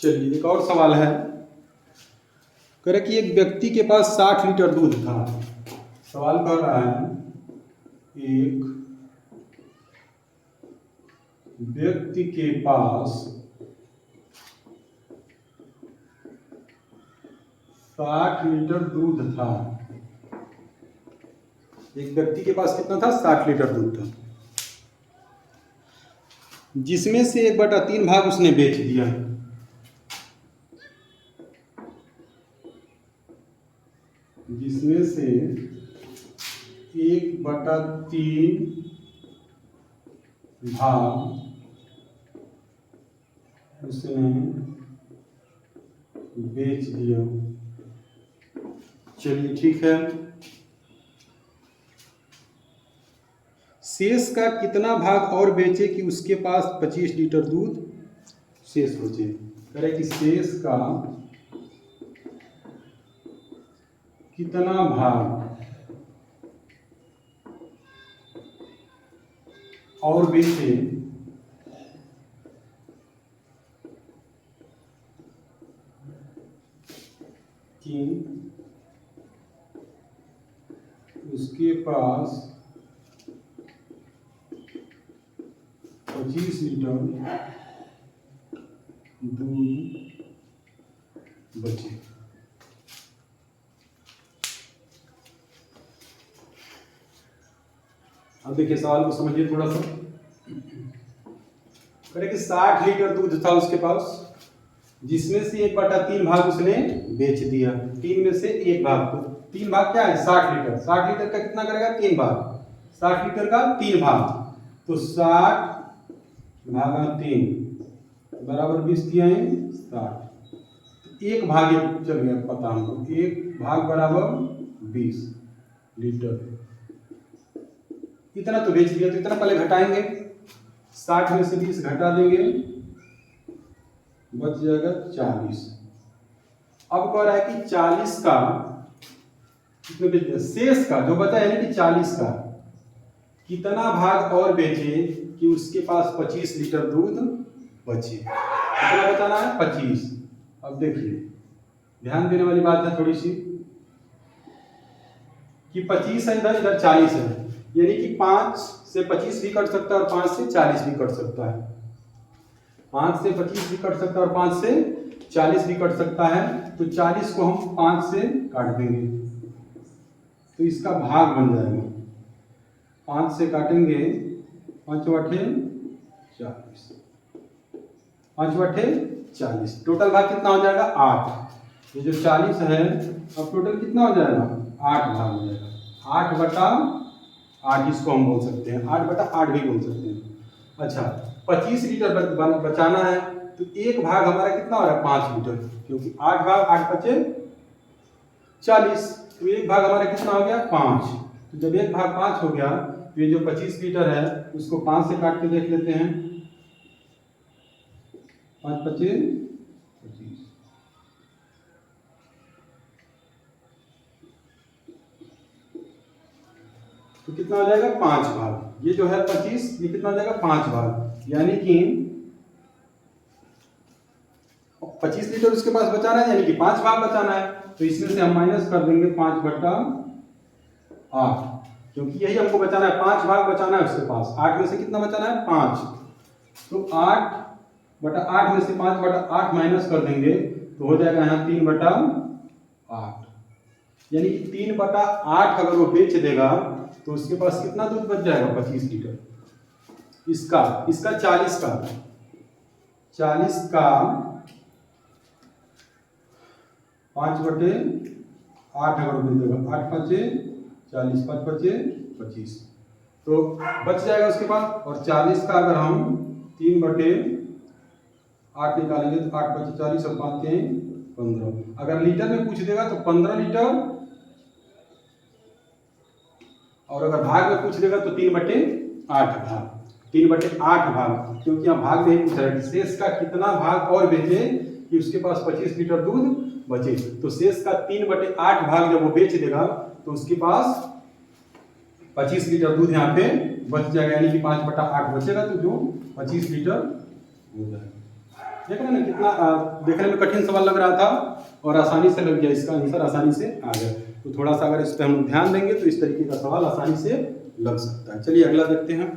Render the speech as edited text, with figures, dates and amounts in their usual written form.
चलिए एक और सवाल है। कह रहा कि एक व्यक्ति के पास 60 लीटर दूध था। सवाल कर रहा है एक व्यक्ति के पास 60 लीटर दूध था। एक व्यक्ति के पास कितना था? 60 लीटर दूध था, जिसमें से 1/3 भाग उसने बेच दिया। जिसमें से 1/3 भाग उसने बेच दिया। चलिए ठीक है। शेष का कितना भाग और बेचे कि उसके पास 25 लीटर दूध शेष बचे। कह रहे कि शेष का कितना भाग और बेचे कि उसके पास 25 लीटर दूध बचे। अब देखिए सवाल को समझिए थोड़ा सा। कह कि 60 लीटर दूध था उसके पास, जिसमें से 1/3 भाग उसने बेच दिया। 3 में से 1 भाग, तो 3 भाग क्या है? 60 लीटर। 60 लीटर का कितना करेगा? 3 भाग। 60 लीटर का 3 भाग, तो 60 भागा 3 बराबर 20 दिया है 60। 1 भाग ये चल गया पता हमको। 1 भाग बराबर 20 लीटर। इतना तो बेच दिया, तो इतना पहले घटाएंगे। 60 में से 20 घटा देंगे, बच जाएगा 40। अब कह रहा है कि 40 का कितने बेच दिया? शेष का जो बचा है कि 40 का कितना भाग और बेचे कि उसके पास 25 लीटर दूध बचे। कितना बताना है? 25। अब देखिए ध्यान देने वाली बात है थोड़ी सी कि 25 है इधर, इधर 40 है, यानी कि 5 से 25 भी कट सकता है और 5 से 40 भी कट सकता है। 5 से 25 भी कट सकता है और 5 से 40 भी कट सकता है। तो 40 को हम 5 से काट देंगे तो इसका भाग बन जाएगा। 5 से काटेंगे, 5 बटे 40, 5 बटे 40, टोटल भाग कितना हो जाएगा? 8। ये जो 40 है अब टोटल कितना हो जाएगा? 8 भाग हो जाएगा। 8/8 इसको हम बोल सकते हैं, 8/8 भी बोल सकते हैं। अच्छा 25 लीटर बचाना है, तो 1 भाग हमारा कितना हो रहा है? 5 लीटर, क्योंकि 8 भाग 8 बचे 40, तो 1 भाग हमारा कितना हो गया? 5। तो जब 1 भाग 5 हो गया तो ये जो 25 लीटर है उसको 5 से काट के देख लेते हैं। 5 × 5 = 25। तो कितना हो जाएगा? 5 भाग। ये जो है 25, ये कितना हो जाएगा? 5 भाग, यानी कि 25 लीटर उसके पास बचाना है, यानी कि 5 भाग बचाना है। तो इसमें से हम माइनस कर देंगे 5/8, क्योंकि यही हमको बचाना है। 5 भाग बचाना है उसके पास। 8 में से कितना बचाना है? 5। तो 8/8 में से 5/8 माइनस कर देंगे तो हो जाएगा यहाँ 3/8, यानी कि 3/8 अगर वो बेच देगा तो उसके पास कितना दूध बच जाएगा? 25 लीटर। इसका 40 का 5/8 अगर बेच देगा, 8 × 5 = 40, 5 × 5 = 25, तो बच जाएगा उसके पास। और 40 का अगर हम 3/8 निकालेंगे तो 8 × 5 = 40 और 5 × 15। अगर लीटर में पूछ देगा तो 15 लीटर, और अगर भाग में पूछ देगा तो 3/8 भाग। 3/8 भाग, क्योंकि यहाँ भाग नहीं पूछ रहा है। शेष का कितना भाग और बेचे कि उसके पास 25 लीटर दूध बचे। तो शेष का 3/8 भाग जब वो बेच देगा तो उसके पास 25 लीटर दूध यहाँ पे बच जाएगा, यानी कि 5/8 बचेगा, तो जो 25 लीटर हो जाएगा। देख रहे हैं ना कितना देखने में कठिन सवाल लग रहा था और आसानी से लग गया, इसका आंसर आसानी से आ गया। तो थोड़ा सा अगर इस पर हम ध्यान देंगे तो इस तरीके का सवाल आसानी से लग सकता है। चलिए अगला देखते हैं।